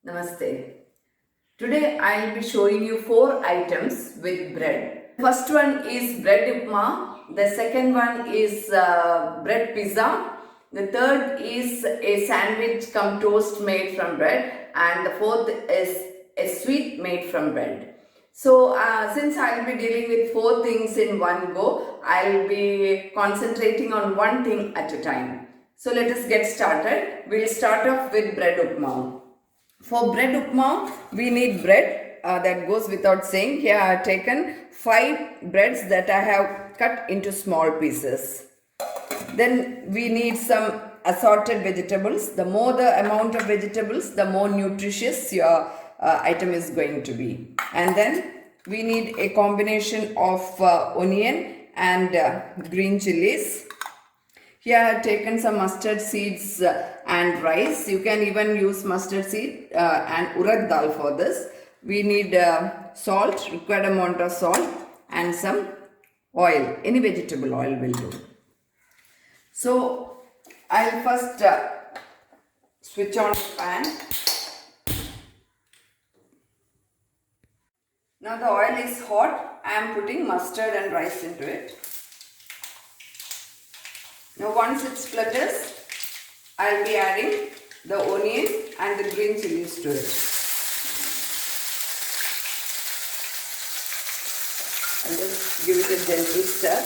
Namaste. Today I will be showing you 4 items with bread. First one is bread upma. The second one is bread pizza. The third is a sandwich cum toast made from bread. And the fourth is a sweet made from bread. So since I will be dealing with 4 things in one go, I will be concentrating on one thing at a time. So let us get started. We'll start off with bread upma. For bread upma, we need bread. That goes without saying. Here I have taken 5 breads that I have cut into small pieces. Then we need some assorted vegetables. The more the amount of vegetables, the more nutritious your item is going to be. And then we need a combination of onion and green chilies. Here I have taken some mustard seeds and rice. You can even use mustard seed and urad dal for this. We need salt, required amount of salt, and some oil. Any vegetable oil will do. So I'll first switch on the pan. Now the oil is hot. I am putting mustard and rice into it. Now once it splutters, I will be adding the onion and the green chilies to it. And just give it a gentle stir.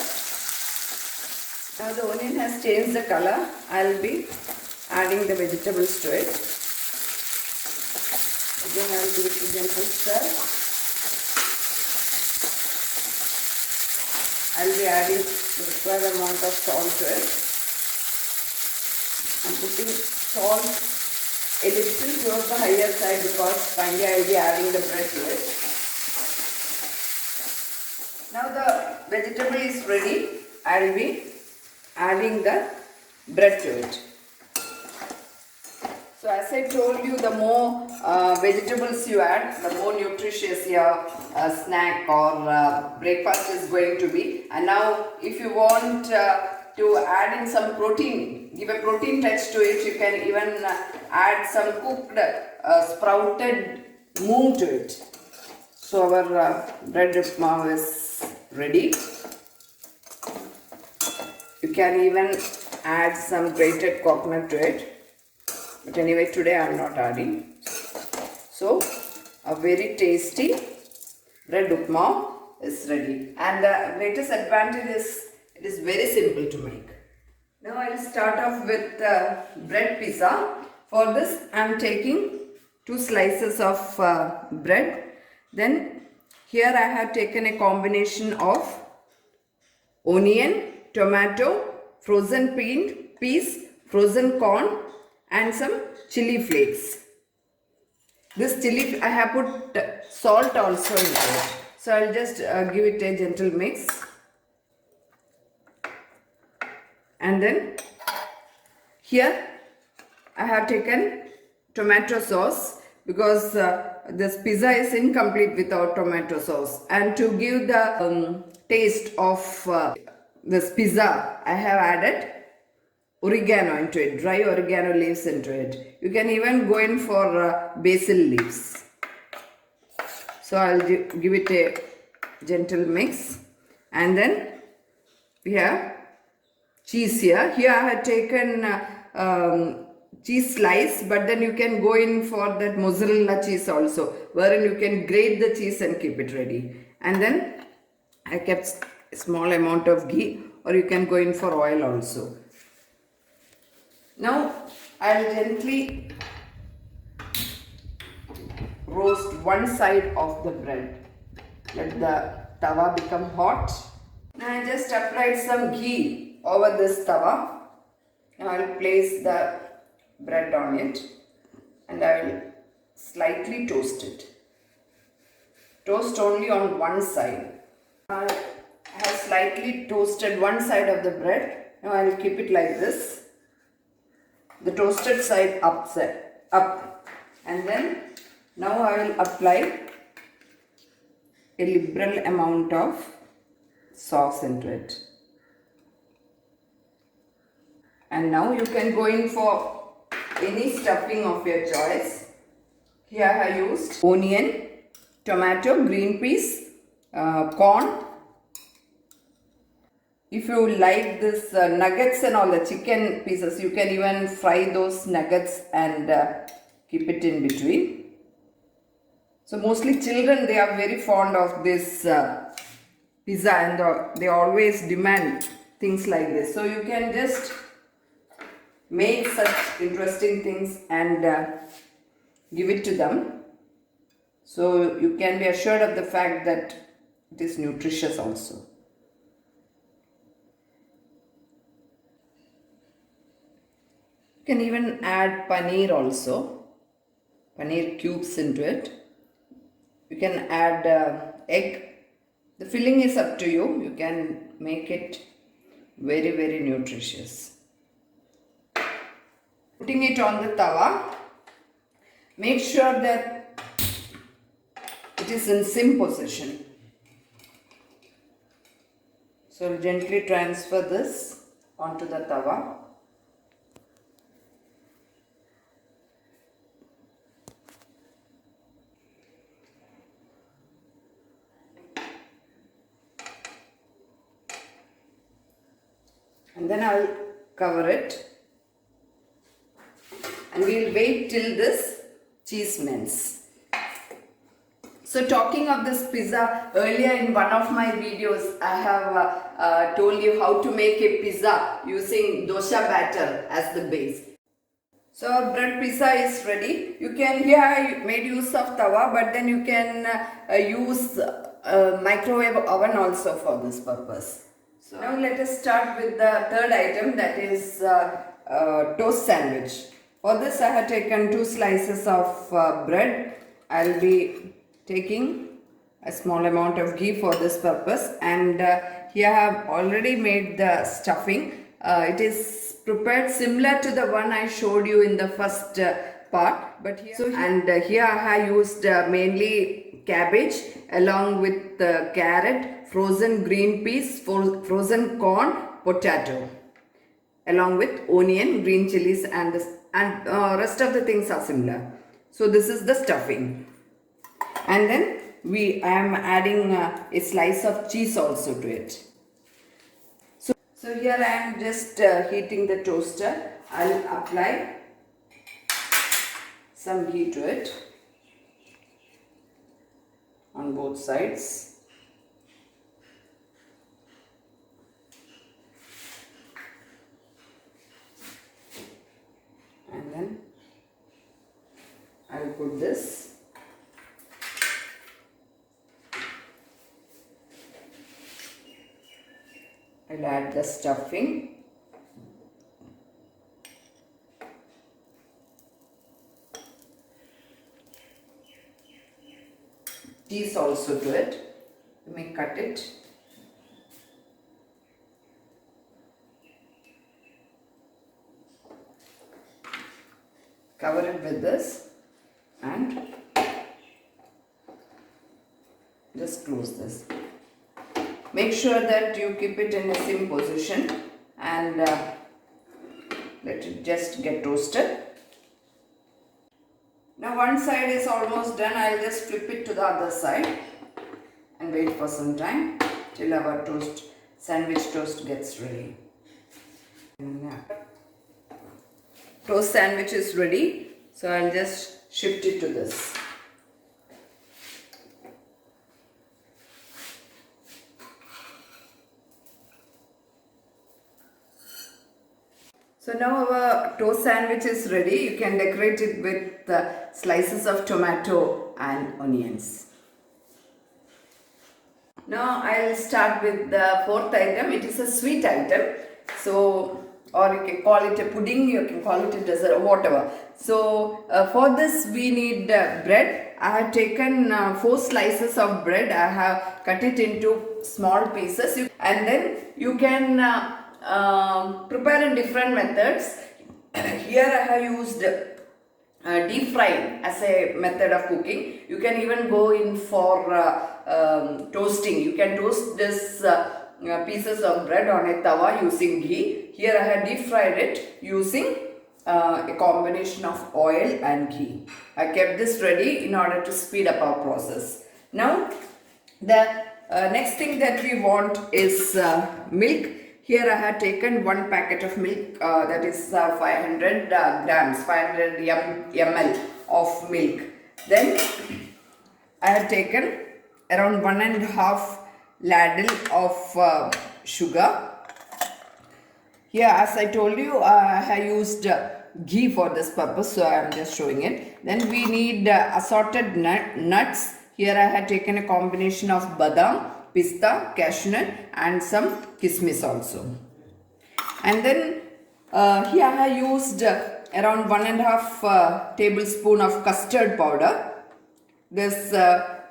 Now the onion has changed the color. I will be adding the vegetables to it. Again I will give it a gentle stir. I will be adding the required amount of salt to it. I am putting salt a little towards the higher side because finally I will be adding the bread to it. Now the vegetable is ready. I will be adding the bread to it. So as I told you, the more vegetables you add, the more nutritious your snack or breakfast is going to be. And now if you want to add in some protein, give a protein touch to it, you can even add some cooked sprouted moong to it. So our bread upma is ready. You can even add some grated coconut to it. But anyway, today I am not adding. So, a very tasty bread upma is ready. And the greatest advantage is it is very simple to make. Now I will start off with bread pizza. For this I am taking 2 slices of bread. Then here I have taken a combination of onion, tomato, frozen peas, frozen corn, and some chili flakes. This chili, I have put salt also in it. So I will just give it a gentle mix. And then here I have taken tomato sauce because this pizza is incomplete without tomato sauce. And to give the taste of this pizza, I have added oregano into it, dry oregano leaves into it. You can even go in for basil leaves. So I will give it a gentle mix. And then we have cheese here. Here I have taken cheese slice, but then you can go in for that mozzarella cheese also, wherein you can grate the cheese and keep it ready. And then I kept a small amount of ghee, or you can go in for oil also. Now I will gently roast one side of the bread. Let the tawa become hot. Now I just applied some ghee over this tawa. Now I will place the bread on it and I will slightly toast it. Toast only on one side. I have slightly toasted one side of the bread. Now I will keep it like this. The toasted side up, and then now I will apply a liberal amount of sauce into it. And now you can go in for any stuffing of your choice. Here I used onion, tomato, green peas, corn. If you like this nuggets and all the chicken pieces, you can even fry those nuggets and keep it in between. So mostly children, they are very fond of this pizza, and they always demand things like this. So you can just make such interesting things and give it to them. So you can be assured of the fact that it is nutritious also. You can even add paneer also, paneer cubes into it. You can add egg. The filling is up to you. You can make it very, very nutritious. Putting it on the tawa, make sure that it is in sim position. So gently transfer this onto the tawa. And then I will cover it, and we will wait till this cheese melts. So talking of this pizza, earlier in one of my videos I have told you how to make a pizza using dosha batter as the base. So our bread pizza is ready. You can, here I made use of tawa, but then you can use microwave oven also for this purpose. So now let us start with the third item, that is toast sandwich. For this I have taken 2 slices of bread. I will be taking a small amount of ghee for this purpose, and here I have already made the stuffing. It is prepared similar to the one I showed you in the first part, but here, here I have used mainly cabbage along with carrot, frozen green peas, frozen corn, potato, along with onion, green chilies, and rest of the things are similar. So this is the stuffing, and then I am adding a slice of cheese also to it. So here I am just heating the toaster. I will apply some ghee to it on both sides. And then I will put this. I will add the stuffing. Cheese also to it. You may cut it. Cover it with this and just close this. Make sure that you keep it in a sim position and let it just get toasted. Now one side is almost done. I will just flip it to the other side and wait for some time till our sandwich toast gets ready. Toast sandwich is ready, so I will just shift it to this. So now our toast sandwich is ready. You can decorate it with slices of tomato and onions. Now I will start with the fourth item. It is a sweet item. So, or you can call it a pudding, you can call it a dessert, or whatever. So for this we need bread. I have taken 4 slices of bread. I have cut it into small pieces, and then you can prepare in different methods. Here I have used deep frying as a method of cooking. You can even go in for toasting. You can toast this pieces of bread on a tawa using ghee. Here I have deep fried it using a combination of oil and ghee. I kept this ready in order to speed up our process. Now the next thing that we want is milk. Here I had taken one packet of milk, that is 500 grams, 500 ml of milk. Then I had taken around 1.5 ladle of sugar. Here, as I told you, I used ghee for this purpose, so I am just showing it. Then we need assorted nuts. Here I had taken a combination of badam, pista, cashew nut and some kismis also. And then here I have used around 1.5 tablespoon of custard powder. This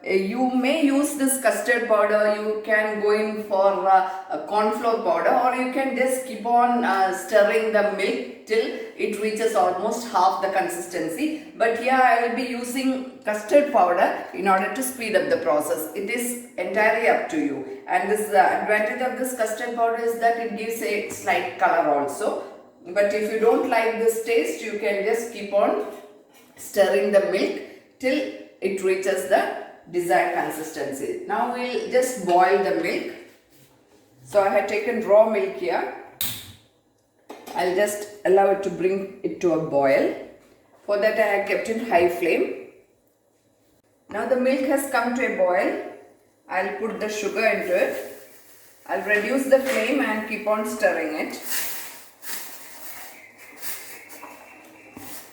you may use this custard powder. You can go in for a corn flour powder, or you can just keep on stirring the milk till it reaches almost half the consistency. But here I will be using custard powder in order to speed up the process. It is entirely up to you. And this advantage of this custard powder is that it gives a slight color also. But if you don't like this taste, you can just keep on stirring the milk till it reaches the desired consistency. Now we'll just boil the milk. So I had taken raw milk here. I'll just allow it to bring it to a boil. For that I have kept in high flame. Now the milk has come to a boil. I'll put the sugar into it. I'll reduce the flame and keep on stirring it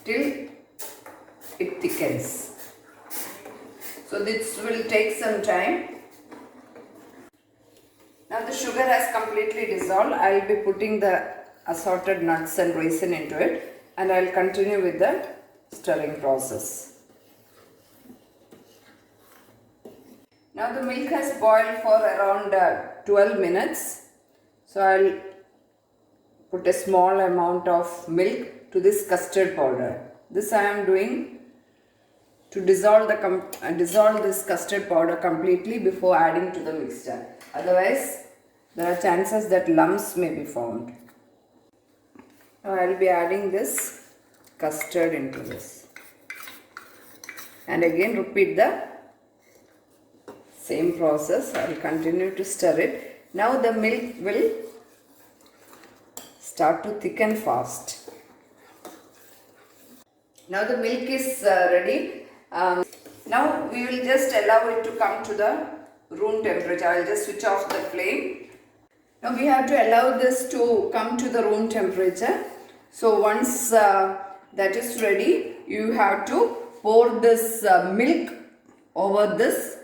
till it thickens. So this will take some time. Now the sugar has completely dissolved. I will be putting the assorted nuts and raisin into it, and I will continue with the stirring process. Now the milk has boiled for around 12 minutes. So I will put a small amount of milk to this custard powder. This I am doing to dissolve this custard powder completely before adding to the mixture. Otherwise, there are chances that lumps may be formed. Now I will be adding this custard into this. And again repeat the same process. I will continue to stir it. Now the milk will start to thicken fast. Now the milk is ready. Now we will just allow it to come to the room temperature. I will just switch off the flame. Now we have to allow this to come to the room temperature. So once that is ready, you have to pour this milk over this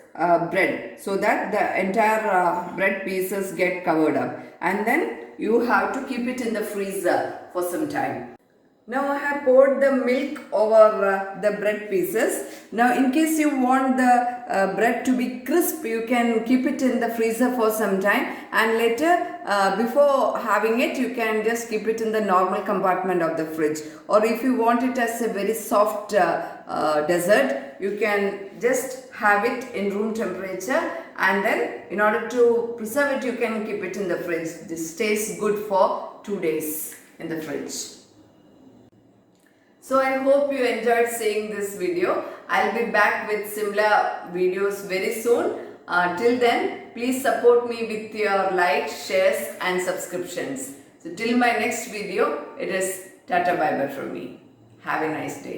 bread so that the entire bread pieces get covered up, and then you have to keep it in the freezer for some time. Now I have poured the milk over the bread pieces. Now in case you want the bread to be crisp, you can keep it in the freezer for some time, and later before having it, you can just keep it in the normal compartment of the fridge. Or if you want it as a very soft dessert, you can just have it in room temperature, and then in order to preserve it, you can keep it in the fridge. This stays good for 2 days in the fridge. So I hope you enjoyed seeing this video. I'll be back with similar videos very soon. Till then, please support me with your likes, shares and subscriptions. So till my next video, it is Tata Bye Bye from me. Have a nice day.